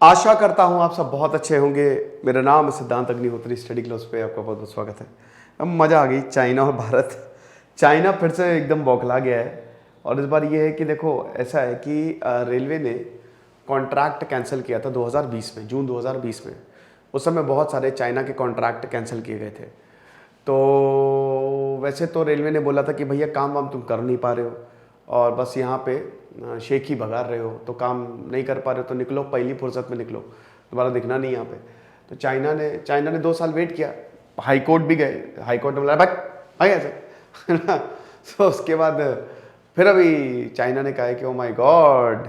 आशा करता हूँ आप सब बहुत अच्छे होंगे। मेरा नाम है सिद्धांत अग्निहोत्री, स्टडी क्लास पे आपका बहुत बहुत स्वागत है। अब मज़ा आ गई। चाइना और भारत, चाइना फिर से एकदम बौखला गया है। और इस बार ये है कि देखो ऐसा है कि रेलवे ने कॉन्ट्रैक्ट कैंसिल किया था 2020 में, जून 2020 में। उस समय बहुत सारे चाइना के कॉन्ट्रैक्ट कैंसिल किए गए थे। तो वैसे तो रेलवे ने बोला था कि भैया काम वाम तुम कर नहीं पा रहे हो और बस यहाँ पे शेख ही भगा रहे हो, तो काम नहीं कर पा रहे हो तो निकलो, पहली फुर्सत में निकलो, दोबारा दिखना नहीं यहाँ पे। तो चाइना ने 2 साल वेट किया, हाई कोर्ट भी गए, हाई कोर्ट ने बोला भाई ऐसे तो उसके बाद फिर अभी चाइना ने कहा कि ओ माय गॉड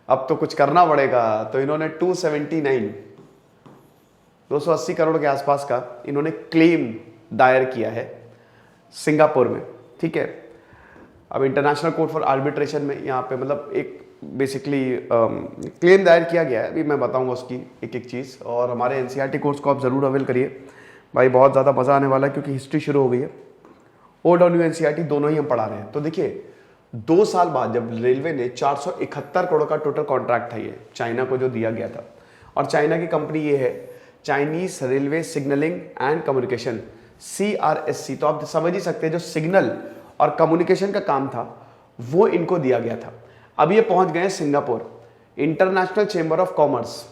अब तो कुछ करना पड़ेगा। तो इन्होंने 280 करोड़ के आसपास का इन्होंने क्लेम दायर किया है सिंगापुर में, ठीक है। अब इंटरनेशनल कोर्ट फॉर आर्बिट्रेशन में यहाँ पे मतलब एक बेसिकली क्लेम दायर किया गया है। अभी मैं बताऊंगा उसकी एक एक चीज़। और हमारे एनसीईआरटी कोर्स को आप ज़रूर अवेल करिए भाई, बहुत ज़्यादा मज़ा आने वाला है क्योंकि हिस्ट्री शुरू हो गई है। ओल्ड और न्यू एनसीईआरटी दोनों ही हम पढ़ा रहे हैं। तो देखिए 2 साल बाद जब रेलवे ने 471 करोड़ का टोटल कॉन्ट्रैक्ट था ये चाइना को जो दिया गया था, और चाइना की कंपनी ये है Chinese railway signalling and communication, CRSC। तो आप समझ ही सकते हैं जो सिग्नल और कम्युनिकेशन का काम था वो इनको दिया गया था। अब ये पहुंच गए Singapore international chamber of commerce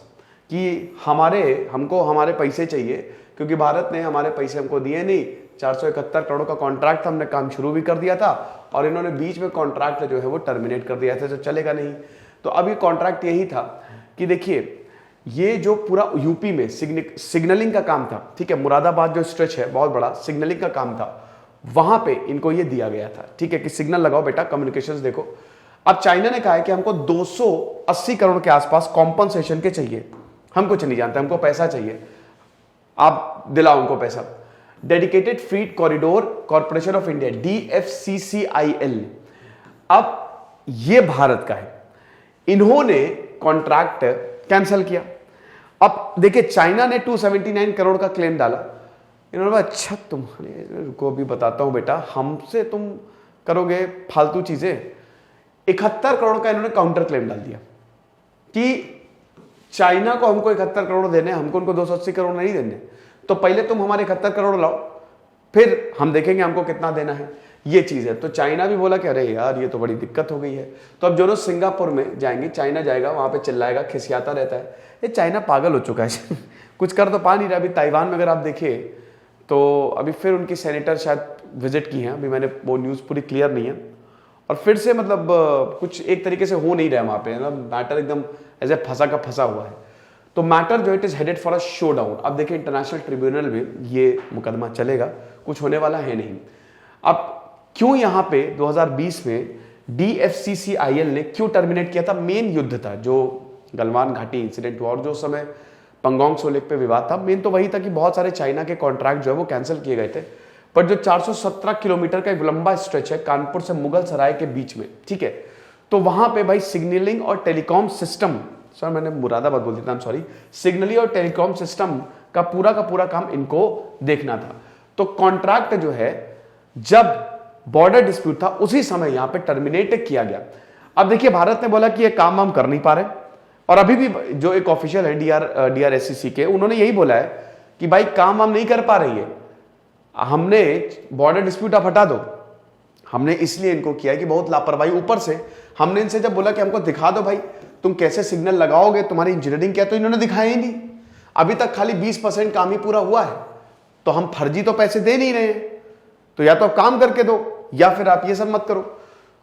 कि हमको हमारे पैसे चाहिए, क्योंकि भारत ने हमारे पैसे हमको दिए नहीं। 471 करोड़ का कॉन्ट्रैक्ट हमने काम शुरू भी कर दिया था और इन्होंने बीच में कॉन्ट्रैक्ट जो है वो टर्मिनेट कर दिया था, तो चलेगा नहीं। तो अभी कॉन्ट्रैक्ट यही था कि देखिए ये जो पूरा यूपी में सिग्नलिंग का काम था, ठीक है, मुरादाबाद जो स्ट्रेच है बहुत बड़ा सिग्नलिंग का काम था, वहां पे इनको ये दिया गया था, ठीक है, कि सिग्नल लगाओ बेटा, कम्युनिकेशंस देखो। अब चाइना ने कहा है कि हमको 280 करोड़ के आसपास कॉम्पनसेशन के चाहिए, हम कुछ नहीं जानते, हमको पैसा चाहिए, आप दिलाओ हमको पैसा। Dedicated freight corridor corporation of India, DFCCIL, अब ये भारत का है, इन्होंने कॉन्ट्रैक्ट कैंसिल किया। अब देखिए चाइना ने 279 करोड़ का क्लेम डाला, इन्होंने बोला अच्छा तुम्हारे को भी बताता हूं बेटा, हमसे तुम करोगे फालतू चीजें। 71 करोड़ का इन्होंने काउंटर क्लेम डाल दिया कि चाइना को हमको 71 करोड़ देने, हमको उनको 280 करोड़ नहीं देने, तो पहले तुम हमारे 71 करोड़ लाओ, फिर हम देखेंगे हमको कितना देना है, ये चीज है। तो चाइना भी बोला कि अरे यार ये तो बड़ी दिक्कत हो गई है। तो अब जो लोग सिंगापुर में जाएंगे, चाइना जाएगा, वहां पे चिल्लाएगा, खिसियाता रहता है, ये चाइना पागल हो चुका है कुछ कर तो पा नहीं रहा। अभी ताइवान में अगर आप देखिए तो अभी फिर उनकी सेनेटर शायद विजिट की हैं, अभी मैंने वो न्यूज़ पूरी क्लियर नहीं है, और फिर से मतलब कुछ एक तरीके से हो नहीं रहा है वहाँ पे, मतलब मैटर एकदम ऐसे फंसा का फंसा हुआ है। तो मैटर जो it is headed for a show down. अब देखिए इंटरनेशनल ट्रिब्यूनल में ये मुकदमा चलेगा, कुछ होने वाला है नहीं। अब क्यों यहाँ पे 2020 में DFCCIL ने क्यों टर्मिनेट किया था? मेन युद्ध था जो गलवान घाटी इंसिडेंट हुआ और जो समय पंगोंग सो लेक पे विवाद था, मेन तो वही था कि बहुत सारे चाइना के कॉन्ट्रैक्ट जो है वो कैंसिल किए गए थे। पर जो 417 किलोमीटर का एक लंबा स्ट्रेच है कानपुर से मुगल सराय के बीच में, ठीक है, तो वहां पे भाई सिग्नलिंग और टेलीकॉम सिस्टम, सर मैंने मुरादाबाद बोल दिया था, सॉरी, सिग्नलिंग और टेलीकॉम सिस्टम का पूरा काम इनको देखना था। तो कॉन्ट्रैक्ट जो है जब बॉर्डर डिस्प्यूट था उसी समय यहां पे टर्मिनेट किया गया। अब देखिए भारत ने बोला कि ये काम हम कर नहीं पा रहे, और अभी भी जो एक ऑफिशियल है DRSCC के, उन्होंने यही बोला है कि भाई काम हम नहीं कर पा रही है, हमने बॉर्डर डिस्प्यूट आप हटा दो। हमने इसलिए इनको किया कि बहुत लापरवाही, ऊपर से हमने इनसे जब बोला कि हमको दिखा दो भाई तुम कैसे सिग्नल लगाओगे, तुम्हारी इंजीनियरिंग क्या, तो इन्होंने दिखाया ही नहीं। अभी तक खाली 20% काम ही पूरा हुआ है, तो हम फर्जी तो पैसे दे नहीं रहे हैं, तो या तो आप काम करके दो या फिर आप ये सब मत करो।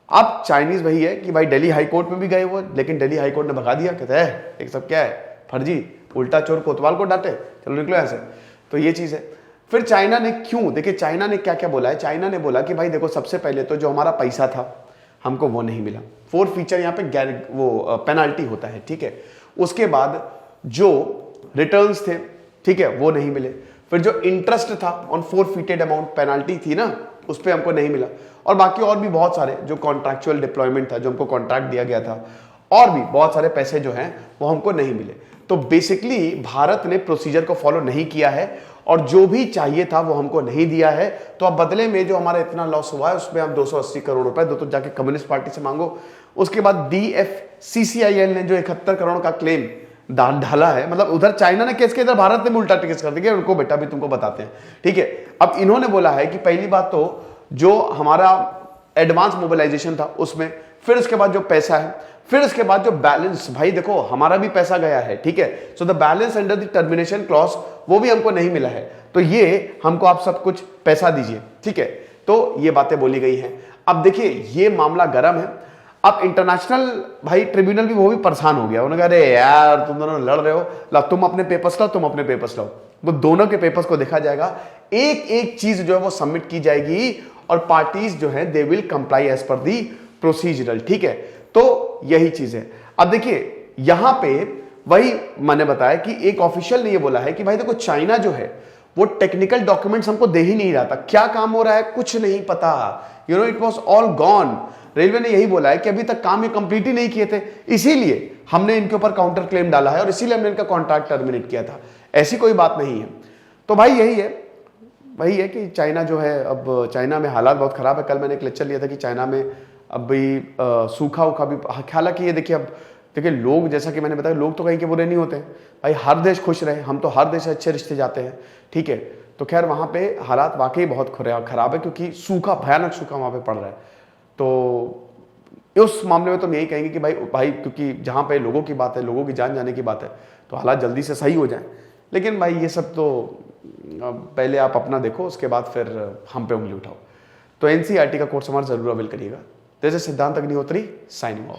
अब चाइनीज वही है कि भाई दिल्ली हाईकोर्ट में भी गए वो, लेकिन दिल्ली हाईकोर्ट ने भगा दिया, कहते हैं एक सब क्या है फर्जी, उल्टा चोर कोतवाल को डांटे, चलो निकलो ऐसे। तो ये चीज है। फिर चाइना ने क्यों, देखिए चाइना ने क्या क्या बोला है। चाइना ने बोला कि भाई देखो सबसे पहले तो जो हमारा पैसा था हमको वो नहीं मिला, 4 फीचर यहाँ पे वो पेनाल्टी होता है, ठीक है। उसके बाद जो रिटर्न्स थे, ठीक है, वो नहीं मिले। फिर जो इंटरेस्ट था ऑन 4 फीटेड अमाउंट पेनाल्टी थी ना, उस पर हमको नहीं मिला। और बाकी और भी बहुत सारे जो कॉन्ट्रैक्चुअल डिप्लॉयमेंट था, जो हमको कॉन्ट्रैक्ट दिया गया था, और भी बहुत सारे पैसे जो हैं वो हमको नहीं मिले। तो बेसिकली भारत ने प्रोसीजर को फॉलो नहीं किया है और जो भी चाहिए था वो हमको नहीं दिया है। तो अब बदले में जो हमारा इतना लॉस हुआ है उसमें आप 280 करोड़ रुपए दो, तो जाके कम्युनिस्ट पार्टी से मांगो। उसके बाद DFCCIL ने जो 71 करोड़ का क्लेम ढाला है, मतलब उधर चाइना ने केस किया, इधर भारत ने भी उल्टा केस कर दिया, उनको बेटा भी तुमको बताते हैं, ठीक है। अब इन्होंने बोला है कि पहली बात तो जो हमारा एडवांस मोबिलाइजेशन था उसमें, फिर उसके बाद जो पैसा है, फिर उसके बाद जो बैलेंस, भाई देखो हमारा भी पैसा गया है, ठीक है। So the balance under the termination clause वो भी हमको नहीं मिला है, तो ये हमको आप सब कुछ पैसा दीजिए, ठीक है। तो ये बातें बोली गई हैं। अब देखिए ये मामला गर्म है। अब इंटरनेशनल भाई ट्रिब्यूनल भी, वो भी परेशान हो गया, उन्होंने कहा अरे यार तुम दोनों लड़ रहे हो, ला तुम अपने पेपर्स लाओ, तुम अपने पेपर्स लाओ। वो दोनों के पेपर्स को देखा जाएगा, एक एक चीज जो है वो सबमिट की जाएगी और पार्टीज जो है they will comply as per the procedural, ठीक है। तो यही चीज है। अब देखिए यहां पे वही मैंने बताया कि एक ऑफिशियल ने ये बोला है कि भाई देखो चाइना जो है वो टेक्निकल डॉक्यूमेंट्स हमको दे ही नहीं रहा था, क्या काम हो रहा है कुछ नहीं पता, you know it was all gone. Railway ने यही बोला है कि अभी तक काम ये कंप्लीट ही नहीं किए थे, इसीलिए हमने इनके ऊपर काउंटर क्लेम डाला है और इसीलिए हमने इनका कॉन्ट्रैक्ट टर्मिनेट किया था, ऐसी कोई बात नहीं है। तो भाई यही है कि चाइना जो है, अब चाइना में हालात बहुत खराब है। कल मैंने एक लेक्चर लिया था कि चाइना में अब भी सूखा उखा भी, हालांकि ये देखिए, अब देखिए लोग, जैसा कि मैंने बताया, लोग तो कहीं के बुरे नहीं होते हैं भाई, हर देश खुश रहे, हम तो हर देश से अच्छे रिश्ते जाते हैं, ठीक है। तो खैर वहाँ पे हालात वाकई बहुत खराब है, क्योंकि सूखा, भयानक सूखा वहाँ पे पड़ रहा है। तो उस मामले में तो हम यही कहेंगे कि भाई क्योंकि जहाँ पे लोगों की बात है, लोगों की जान जाने की बात है, तो हालात जल्दी से सही हो जाए। लेकिन भाई ये सब तो पहले आप अपना देखो, उसके बाद फिर हम पे उंगली उठाओ। तो एनसीईआरटी का कोर्स हमारा जरूर अवेल करिएगा। जैसे सिद्धांत अग्निहोत्री साइनिंग ऑफ।